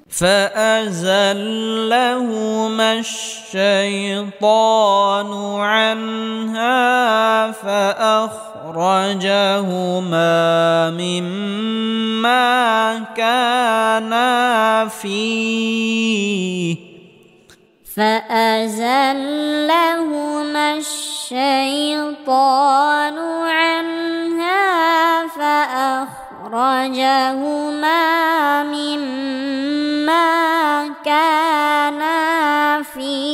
فأزلهما الشيطان عنها فأخرجهما مما كانا فيه فأزلهما الشيطان عنها فأخرجهما مما كانا فيه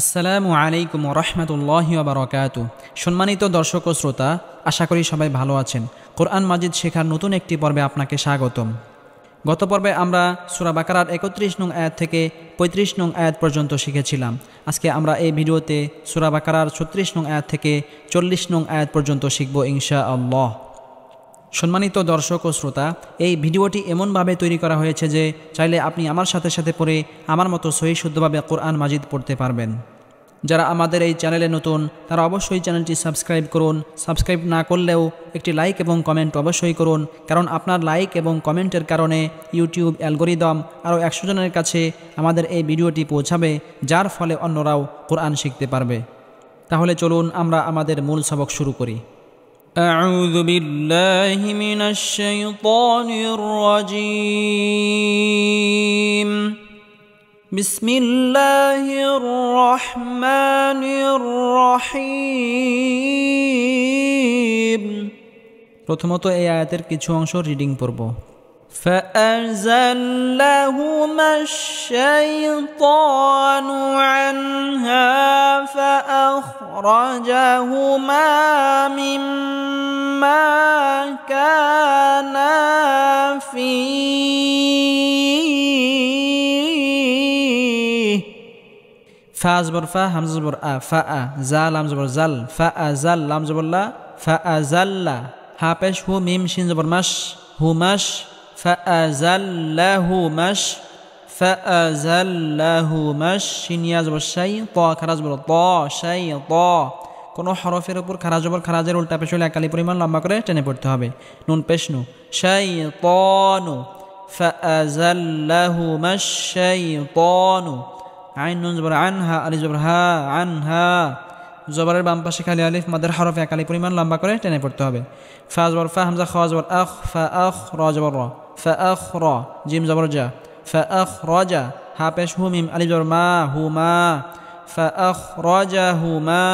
আসসালামু আলাইকুম ওয়া রাহমাতুল্লাহি ওয়া বারাকাতুহু। সম্মানিত দর্শক ও শ্রোতা, আশা করি সবাই ভালো আছেন। কোরআন মাজিদ শেখার নতুন একটি পর্বে আপনাকে স্বাগতম। গত পর্বে আমরা সূরা বাকারার ৩১ নং আয়াত থেকে ৩৫ নং আয়াত পর্যন্ত শিখেছিলাম। আজকে আমরা এই ভিডিওতে সূরা বাকারার ৩৬ নং আয়াত থেকে ৪০ নং আয়াত পর্যন্ত শিখব ইনশাআল্লাহ। সম্মানিত দর্শক ও শ্রোতা, এই ভিডিওটি এমনভাবে তৈরি করা হয়েছে যে চাইলে আপনি আমার সাথে সাথে পড়ে আমার মতো সহি শুদ্ধভাবে কোরআন মাজিদ পড়তে পারবেন। যারা আমাদের এই চ্যানেলে নতুন তারা অবশ্যই চ্যানেলটি সাবস্ক্রাইব করুন। সাবস্ক্রাইব না করলেও একটি লাইক এবং কমেন্ট অবশ্যই করুন, কারণ আপনার লাইক এবং কমেন্টের কারণে ইউটিউব অ্যালগোরিদম আরও ১০০ জনের কাছে আমাদের এই ভিডিওটি পৌঁছাবে, যার ফলে অন্যরাও কোরআন শিখতে পারবে। তাহলে চলুন আমরা আমাদের মূল সবক শুরু করি। أعوذ بالله من الشيطان الرجيم بسم الله الرحمن الرحيم প্রথমত এই আয়াতের কিছু অংশ রিডিং পড়ব। فأزلهما الشيطان عنها فأخرجهما مما كانا فيه ফা জবর ফা, হামজা জবর আ, ফা আ, জা লাম জবর জাল, ফা আ জাল লাম জবর লা, ফা আ জাল্লা, হা পেশ হু মিম শিন জবর মাস, হুমাশ, فأزلهمش فأزلهمش শিনিয়া জবর শাই, ত খারা জবর ত, শাই ত। কোনো হরফের উপর খারা জবর খারাজের উল্টা পেশ হলে একালি পরিমাণ লম্বা করে টেনে পড়তে হবে। নুন পেশ নু, শাইতানু, فأزلهمش শাইতানু। আইন নুন জবর আনহা, আলিফ জবর হা, আনহা। জবরের বাম পাশে খালি আলিফ মাদের হরফে একালি পরিমাণ লম্বা করে টেনে পড়তে হবে। ফা জবর ফা, হামজা খ জবর আখ, ফা আখ, র জবর র, ফা আখ র, জিম জবর জা, ফা আখ রজা, হা পেশ হু মিম, আলিফ জবর মা, হুমা, ফা আখ রজা হুমা।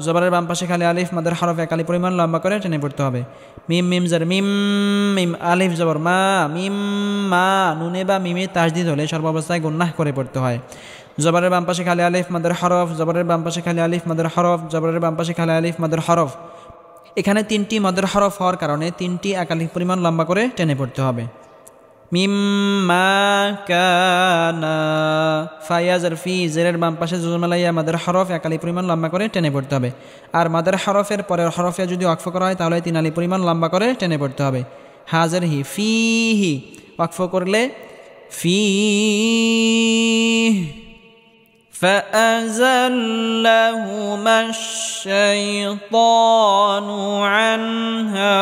জবরের বাম পাশে খালি আলিফ মাদের হরফে একালি পরিমাণ লম্বা করে টেনে পড়তে হবে। মিম মিম জের মিম, মিম আলিফ জবর মা, মিম মা। নুনে বা মিমে তাসদিদ হলে সর্বাবস্থায় গুন্নাহ করে পড়তে হয়। জবরের বাম পাশে খালি আলিফ মাদের হরফ, জবরের বাম পাশে খালি আলিফ মাদের হরফ, জবরের বাম পাশে খালি আলিফ মাদের হরফ। এখানে ৩টি মাদের হরফ হওয়ার কারণে ৩টি একালিফ পরিমাণ লম্বা করে টেনে পড়তে হবে। মিম্মা কানা, ফায়াজের ফি, জেরের বাম পাশে জুজমালাইয়া মাদের হরফ একালি পরিমাণ লম্বা করে টেনে পড়তে হবে। আর মাদের হরফের পরের হরফে যদি ওয়াকফ করা হয় তাহলে ৩ আলি পরিমাণ লম্বা করে টেনে পড়তে হবে। হাজের হি, ফি হি, ওয়াকফ করলে ফি। فأزلهما الشيطان عنها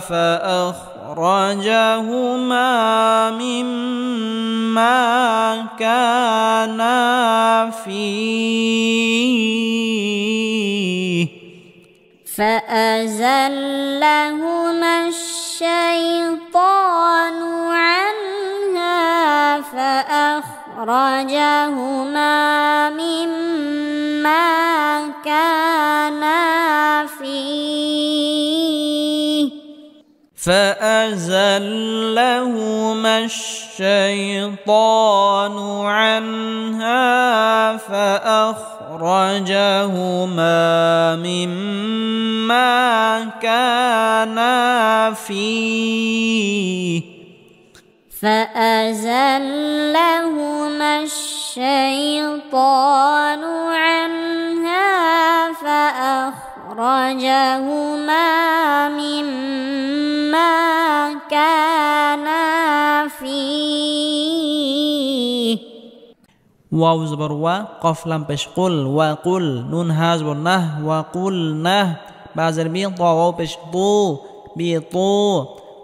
فأخرجهما مما كانا فيه فأزلهما الشيطان عنها فأخرجهما مما كانا فيه فأزلهما الشيطان عنها فأخرجهما مما كانا فيه فأزلهما الشيطان عنها فأخرجهما مما كانا فيه ওয়াও জবর ওয়া, কফ লাম পেশ কুল, ওয়া কুল, নুন হা জবর নাহ, ওয়া কুল নাহ, বাজের বি, ত ওয়াও পেশ তু, বি তু,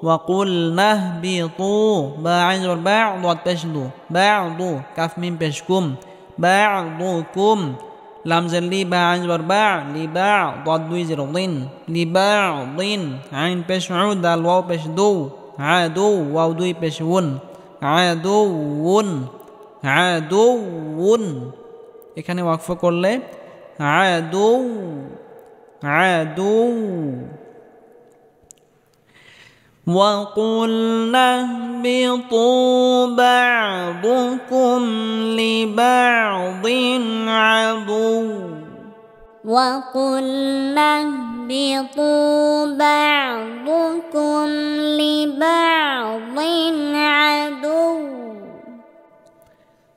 وقلنا اهبطوا با عين زبر با ضاد পেশ দু بعض কাফ মিম পেশ কুম بعضكم لام زلي با عين زبر با لبا ضاد দুই زير ضين لبعض عين পেশ عو دال واو পেশ দু عدو واو দুই পেশ উন عدوون عدوون এখানে ওয়াকফ করলে عدو عدو وقلنا اهبطوا بعضكم لبعض عدو وقلنا اهبطوا بعضكم لبعض عدو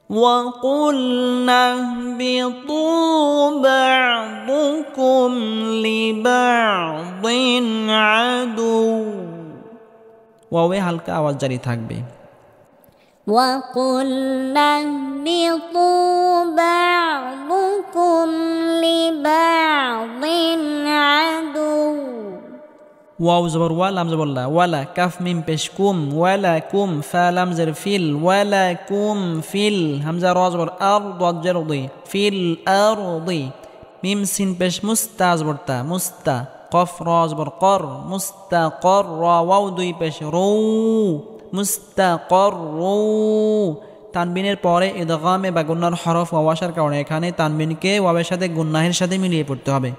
وقلنا اهبطوا بعضكم لبعض عدو ওয়াওয়ে হালকা আওয়াজ জারি থাকবে وقلنا اهبطوا بعضكم لبعض عدو ওয়াও জবর ওয়া লাম জবর লা ওয়ালা কাফ মিম পেশ কুম ওয়ালাকুম ফা লাম জের ফিল ওয়ালাকুম ফিল হামজা র জবর আর দাদ জের দি ফিল আরদি মিম সিন পেশ মুস্তা জবর তা মুস্তা কফ র জবর কর মুস্তাকর র ওয়াও দুই পেশ রু মুস্তাকর রু তানবিনের পরে ইদগামে বা গুন্নার হরফ ওয়াও আসার কারণে এখানে তানবিনকে ওয়াবের সাথে গুন্নাহের সাথে মিলিয়ে পড়তে হবে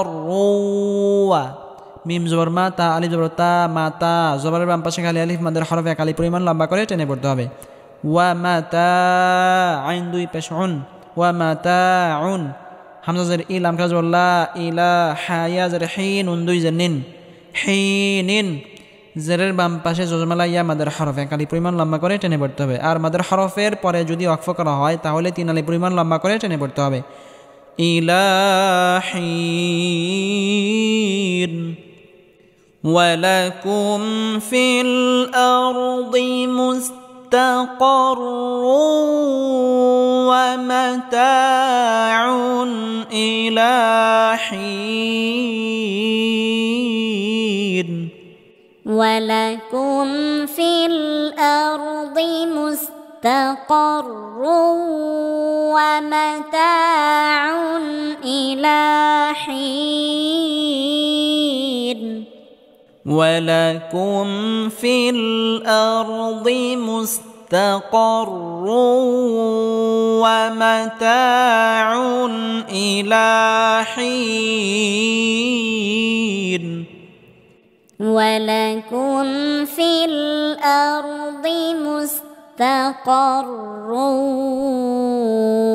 মুস্তাকররুয়া মিম জবর মা তা আলিফ জবর তা মাতা জবরের বাম পাশে খালি আলিফ মাদের হরফ এক আলিফ পরিমাণ লম্বা করে টেনে পড়তে হবে ওয়া মাতা আইন দুই পেশ উন ওয়া মাতাউন হামজা জের ই লাম খাজ লা ইলা হায়া জের হিন উন দুই জের নিন হিনিন জেরের বাম পাশে জজমালা ইয়া মাদের হরফ এক আলিফ পরিমাণ লম্বা করে টেনে পড়তে হবে আর মাদের হরফের পরে যদি ওয়াকফ করা হয় তাহলে তিন আলিফ পরিমাণ লম্বা করে টেনে পড়তে হবে إلى حين ولكم في الأرض مستقر ومتاع إلى حين ولكم في الأرض مستقر ومتاع إلى حين ولكم في الأرض مستقر ومتاع إلى حين ولكم في الأرض مستقر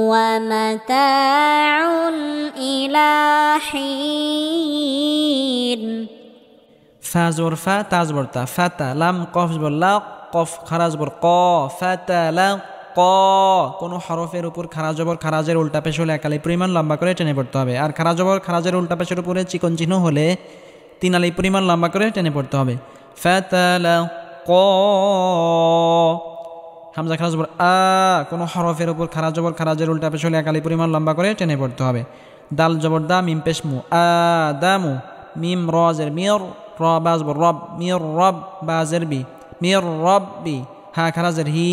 ومتاع إلى حين ফা জবর ফা তা জবর তা ফাতা লাম কফ জবর লা কফ খারা জবর ক ফাতালা ক কোন হরফের উপর খারা জবর খারাজের উল্টা পেশ হলে এক আলিফ পরিমাণ লম্বা করে টেনে পড়তে হবে আর খারা জবর খারাজের উল্টা পেশের উপরে চিকন চিহ্ন হলে তিন আলিফ পরিমাণ লম্বা করে টেনে পড়তে হবে ফাতালা ক হামজা খারা জবর আ কোন হরফের উপর খারা জবর খারাজের উল্টা পেশ হলে এক আলিফ পরিমাণ লম্বা করে টেনে পড়তে হবে দাল জবর দা মিম পেশ মু আদামু মিম রজের মির র বাজ রব মির রব বাজের বি মির রব্বি হা খারাজের হি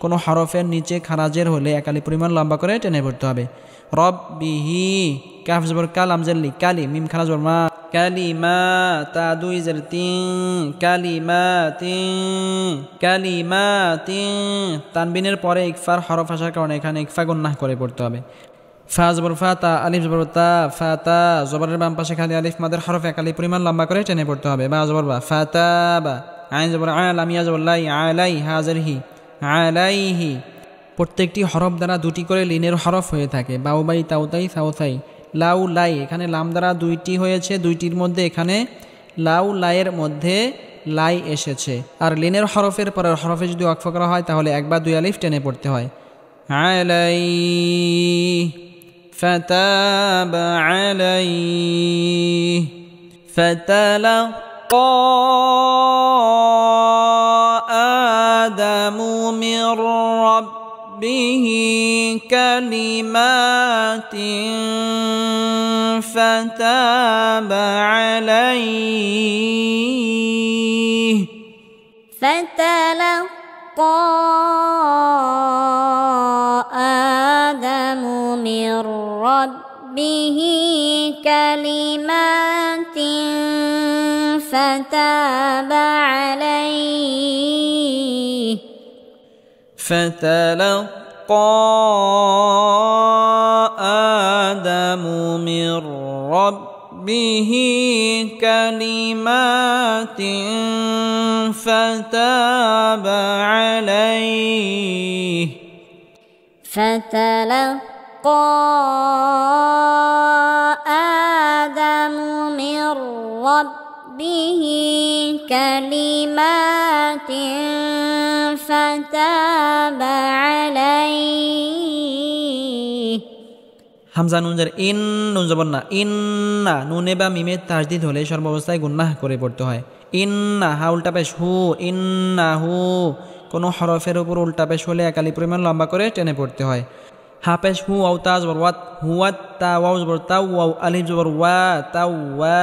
কোনো হরফের নিচে খারাজের হলে এক আলিফ পরিমাণ লম্বা করে টেনে পড়তে হবে রব্বিহি কাফ জবর কালাম জেরলি কালি মিম খারাজ মা কালিমা তা দুই জের তিন কালিমাতিন তানবিনের পরে ইকফার হরফ আসার কারণে এখানে ইকফা গুন্নাহ করে পড়তে হবে ফা জবর ফা তা আলিফ জবর তা ফাতা জবরের বাম পাশে খালি আলিফ মাদের হরফ এক আলিফ পরিমাণ লম্বা করে টেনে পড়তে হবে বা জবর বা ফাতাবা আইন জবর আলাম ইয়া জবর লাই আলাই হাজার হি আলাইহি প্রত্যেকটি হরফ দ্বারা দুটি করে লিনের হরফ হয়ে থাকে বাউবাই তাউতাই সাউসাই লাউ লাই এখানে লাম দ্বারা দুইটি হয়েছে দুইটির মধ্যে এখানে লাউ লাইয়ের মধ্যে লাই এসেছে আর লিনের হরফের পরের হরফে যদি ওয়াকফ করা হয় তাহলে এক বা দুই আলিফ টেনে পড়তে হয় আলাই فتاب عليه فتلقى آدم من ربه كلمات فتاب عليه فتلقى آدم من ربه كلمات فتاب عليه فتلقى آدم من ربه كلمات فتاب عليه فتلقى آدم من ربه كلمات فتاب عليه হামজা নুনজের ইন নুন জবর না ইন্না নুনে বা মিমে তাজদিদ হলে সর্বাবস্থায় গুন্নাহ করে পড়তে হয় ইন্না হা উল্টা পেশ হু ইন্না হু কোনো হরফের উপর উল্টা পেশ হলে একালি পরিমাণ লম্বা করে টেনে পড়তে হয় হা পেশ হু আও তা জবর ওয়াত হুয়াত তা ওয়াও জবর তাও ওয়াও আলিফ জবর ওয়া তাও ওয়া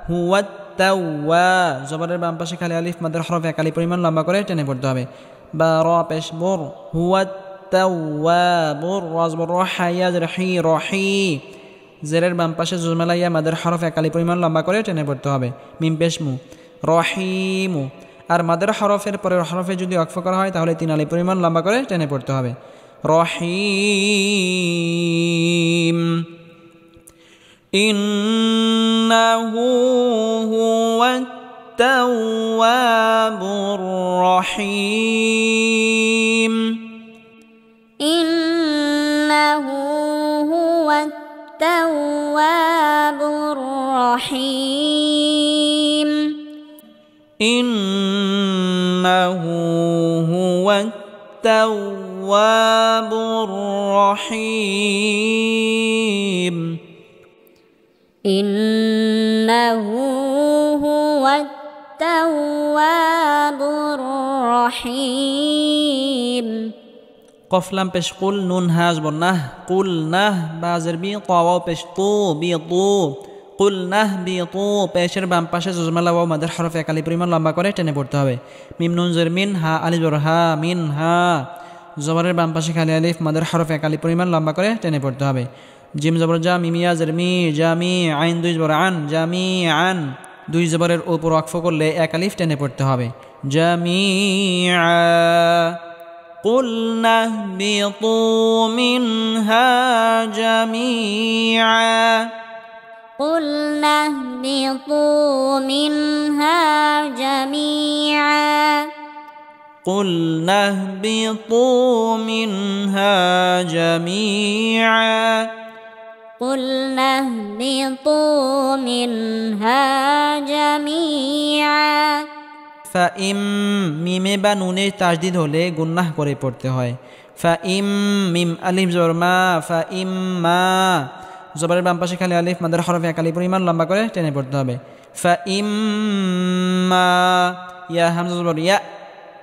হুয়াত তাও ওয়া জবরের বাম পাশে খালি আলিফ মাদের হরফ একালি পরিমাণ লম্বা করে টেনে পড়তে হবে বা র পেশ বর হুয়াত তাওয়াবুর রাজবর রাহিয়া রহি রহি জেরের বাম পাশে জুজমালা ইয়া মাদের হরফ একালি পরিমাণ লম্বা করে টেনে পড়তে হবে মিম পেশ মু রহিমু আর মাদের হরফের পরের হরফে যদি ওয়াকফ করা হয় তাহলে তিন আলি পরিমাণ লম্বা করে টেনে পড়তে হবে রহিম ইন্নাহু হুয়াত তাওয়াবুর রহিম إنه هو التواب الرحيم إنه هو التواب الرحيم إنه هو التواب الرحيم কফলাম পেশ কুল নুন হাজ বন্নাহ কুল নাহ বাজের বি তাওয়াও পেশ তু বি তু কুল নাহ বি তু পেশের বাম পাশে জজমালা ওয়াও মাদের হরফ একালি পরিমাণ লম্বা করে টেনে পড়তে হবে মিম নুন জের মিন হা আলিফ জবর হা মিন হা জবরের বাম পাশে খালি আলিফ মাদের হরফ একালি পরিমাণ লম্বা করে টেনে পড়তে হবে জিম জবর জা মিমিয়া জের মি জামি আইন দুই জবর আন জামি আন দুই জবরের উপর ওয়াকফ করলে এক আলিফ টেনে পড়তে হবে জামিআ قلنا اهبطوا منها جميعا قلنا اهبطوا منها جميعا قلنا اهبطوا منها جميعا قلنا اهبطوا منها جميعا ফাইম মিমে বা নুনে তাজদিদ হলে গুন্নাহ করে পড়তে হয় ফাইম মিম আলিফ জবর মা ফাইম মা জবরের বাম পাশে খালি আলিফ মাদের হরফ একালি পরিমাণ লম্বা করে টেনে পড়তে হবে ফাইম মা ইয়া হামজা জবর ইয়া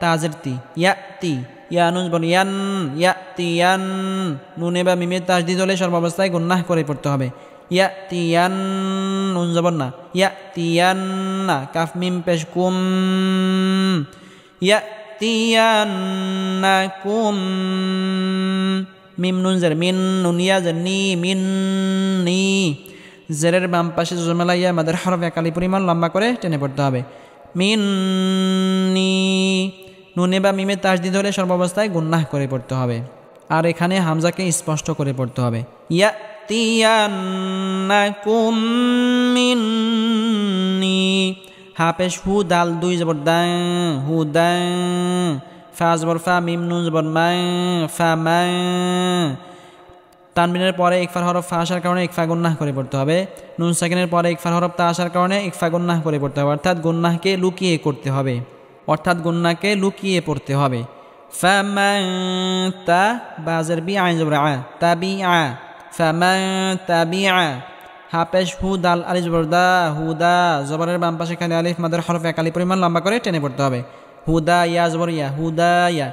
তাজের তি ইয়া তি ইয়া নুন জবর ইয়ান ইয়া তিয়ান নুনে বা মিমে তাজদিদ হলে সর্বাবস্থায় গুন্নাহ করে পড়তে হবে ইয়াতিয়ান নুন জবর না ইয়াতিয়ান্না কাফ মিম পেশ কুম ইয়াতিয়ান্নাকুম মিম নুন জের মিন নুনিয়া জের নি মিন নি জেরের বাম পাশে জজমালা ইয়া মাদের হরফ একালি পরিমাণ লম্বা করে টেনে পড়তে হবে মিন নি নুনে বা মিমে তাজদিদ হলে সর্বাবস্থায় গুন্নাহ করে পড়তে হবে আর এখানে হামজাকে স্পষ্ট করে পড়তে হবে ইয়াতিয়ান্নাকুম মিন্নি হা পেশ হু দাল দুই জবর দা হু দা ফা জবর ফা মিম নুন জবর মা ফা মা তানবিনের পরে ইকফার হরফ ফা আসার কারণে ইকফা গুন্নাহ করে পড়তে হবে নুন সাকিনের পরে ইকফার হরফ তা আসার কারণে ইকফা গুন্নাহ করে পড়তে হবে অর্থাৎ গুন্নাহকে লুকিয়ে করতে হবে গুন্নাহকে লুকিয়ে পড়তে হবে ফামান তা বাজের বি আইন জবর আ তাবিআ ফামান তাবিআ হা পেশ হু দাল আলিফ জবর দা হুদা জবরের বাম পাশে খালি আলিফ মাদের হরফ একালি পরিমাণ লম্বা করে টেনে পড়তে হবে হুদা ইয়া জবর ইয়া হুদা ইয়া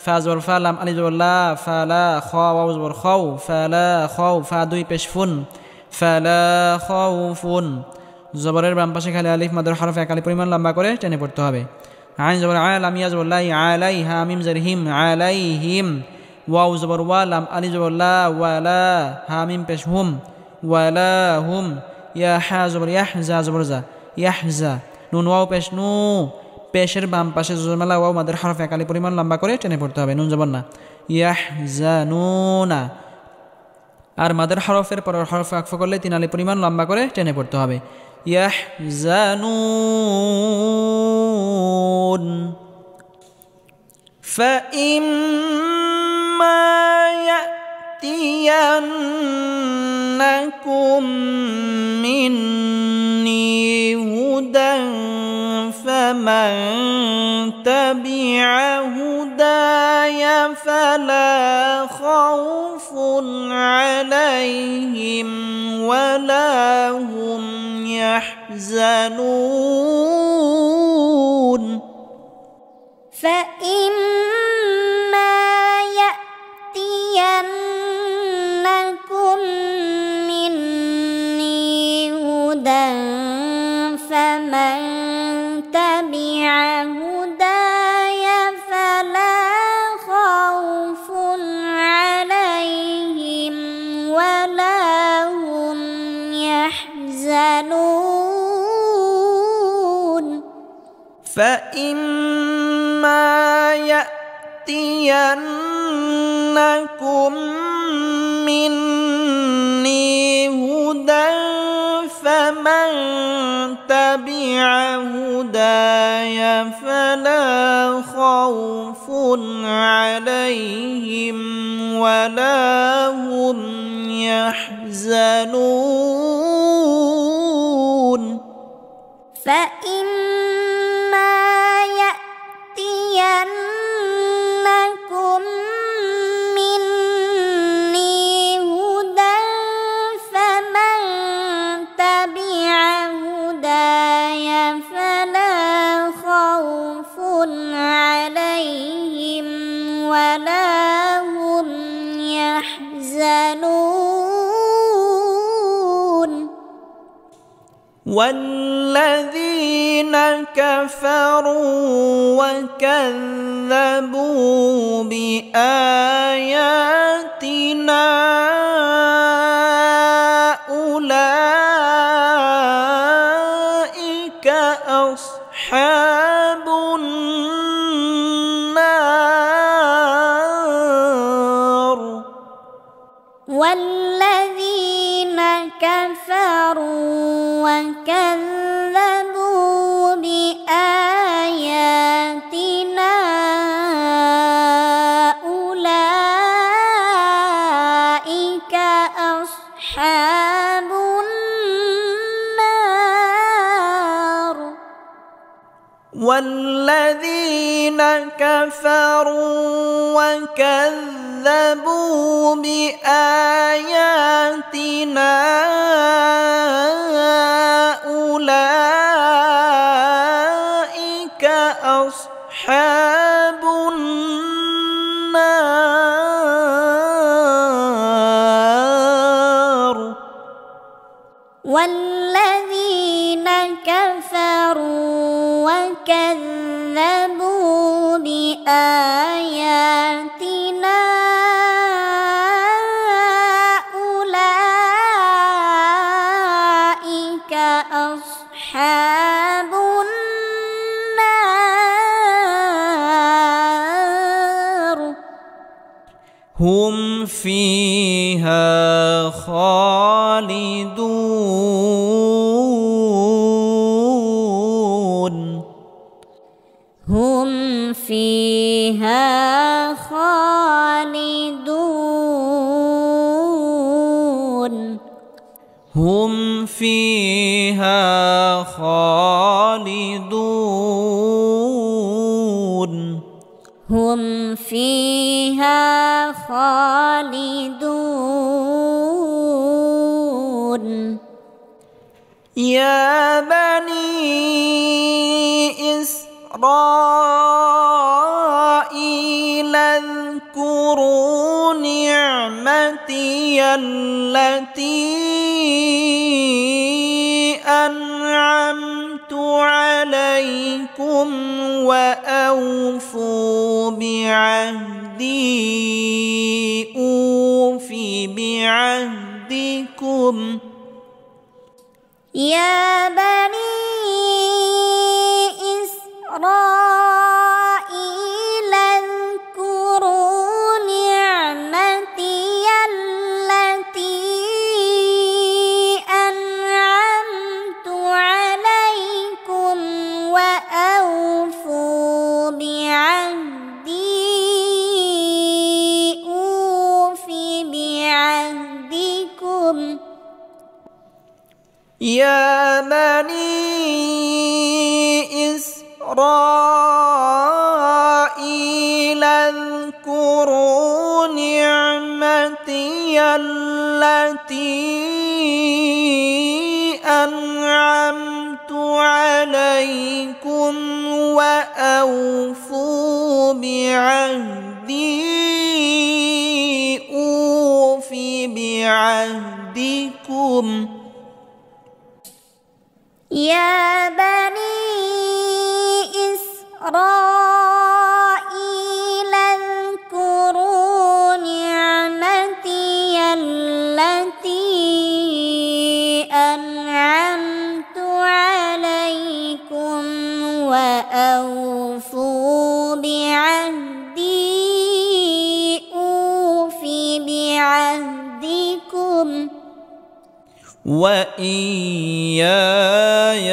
ফা জবর ফা লাম আলিফ জবর লা ফালা খ ওয়াও জবর খাও ফালা খাও ফা দুই পেশ ফুন ফালা খাউফুন জবরের বাম পাশে খালি আলিফ মাদের হরফ একালি পরিমাণ লম্বা করে টেনে পড়তে হবে আইন জবর আলাম ইয়া জবর লাই আলাইহা মিম জের হিম আলাইহিম ওয়াও জবর ওয়ালাম আলি জবর লা ওয়ালা হা মিম পেশ হুম ওয়ালা হুম ইয়া হা জবর ইয়াহজা জবর জা ইয়াহজা নুন ওয়াও পেশ নু পেশের বাম পাশে জজমালা ওয়াও মাদের হরফ একালি পরিমাণ লম্বা করে টেনে পড়তে হবে নুন জবর না ইয়াহজানুনা আর মাদের হরফের পরের হরফ আকফ করলে 3 আলি পরিমাণ লম্বা করে টেনে পড়তে হবে ইয়াহজানুন ফাইম্মা ইয়াতিয়ান্নাকুম মিন্নি হুদান ফামান তাবিআ হুদায়া ফালা খাউফুন আলাইহিম ওয়ালা হুম ইয়াহজানুন فإما يأتينكم مني هدى فمن تبع هداي فلا خوف عليهم ولا هم يحزنون فإما يأتينكم مني هدى فمن تبع هداي فلا خوف عليهم ولا هم يحزنون فإما يأتينكم مني هدى فمن تبع هداي فلا خوف عليهم ولا هم يحزنون والذين كفروا وكذبوا بآياتنا أولئك أصحاب النار والذين كفروا وكذبوا بآياتنا أولئك أصحاب النار والذين كفروا وكذبوا بآياتنا أولئك أصحاب النار والذين كفروا وكذبوا بآياتنا أولئك أصحاب النار هم فيها خالدون هم فيها خالدون هم فيها خالدون هم فيها خالدون يا بني إسرائيل اذكروا نعمتي التي أنعمت عليكم وأوفوا بعهدي أوف بعهدكم يا بني إسرائيل اذكروا نعمتي التي أنعمت عليكم وأوفوا بعهدي أوف بعهدكم يا بني إسرائيل اذكروا نعمتي التي أنعمت عليكم وأوفوا بعهدي أوف بعهدكم يا بني إسرائيل اذكروا نعمتي التي أنعمت عليكم وأوفوا بعهدي أوف بعهدكم وإياي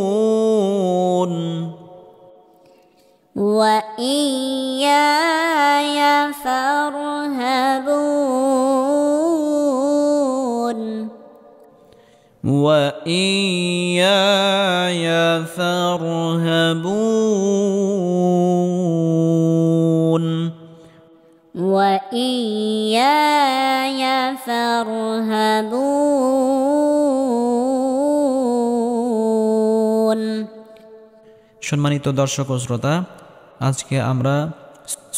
فارهبون وإياي فارهبون وإياي فارهبون وإياي فارهبون সম্মানিত দর্শক ও শ্রোতা, আজকে আমরা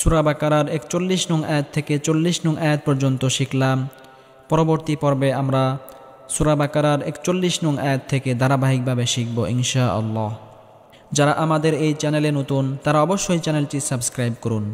সূরা বাকারার 41 নং আয়াত থেকে 40 নং আয়াত পর্যন্ত শিখলাম। পরবর্তী পর্বে আমরা সূরা বাকারার 41 নং আয়াত থেকে ধারাবাহিকভাবে শিখব ইনশাআল্লাহ। যারা আমাদের এই চ্যানেলে নতুন তারা অবশ্যই চ্যানেলটি সাবস্ক্রাইব করুন।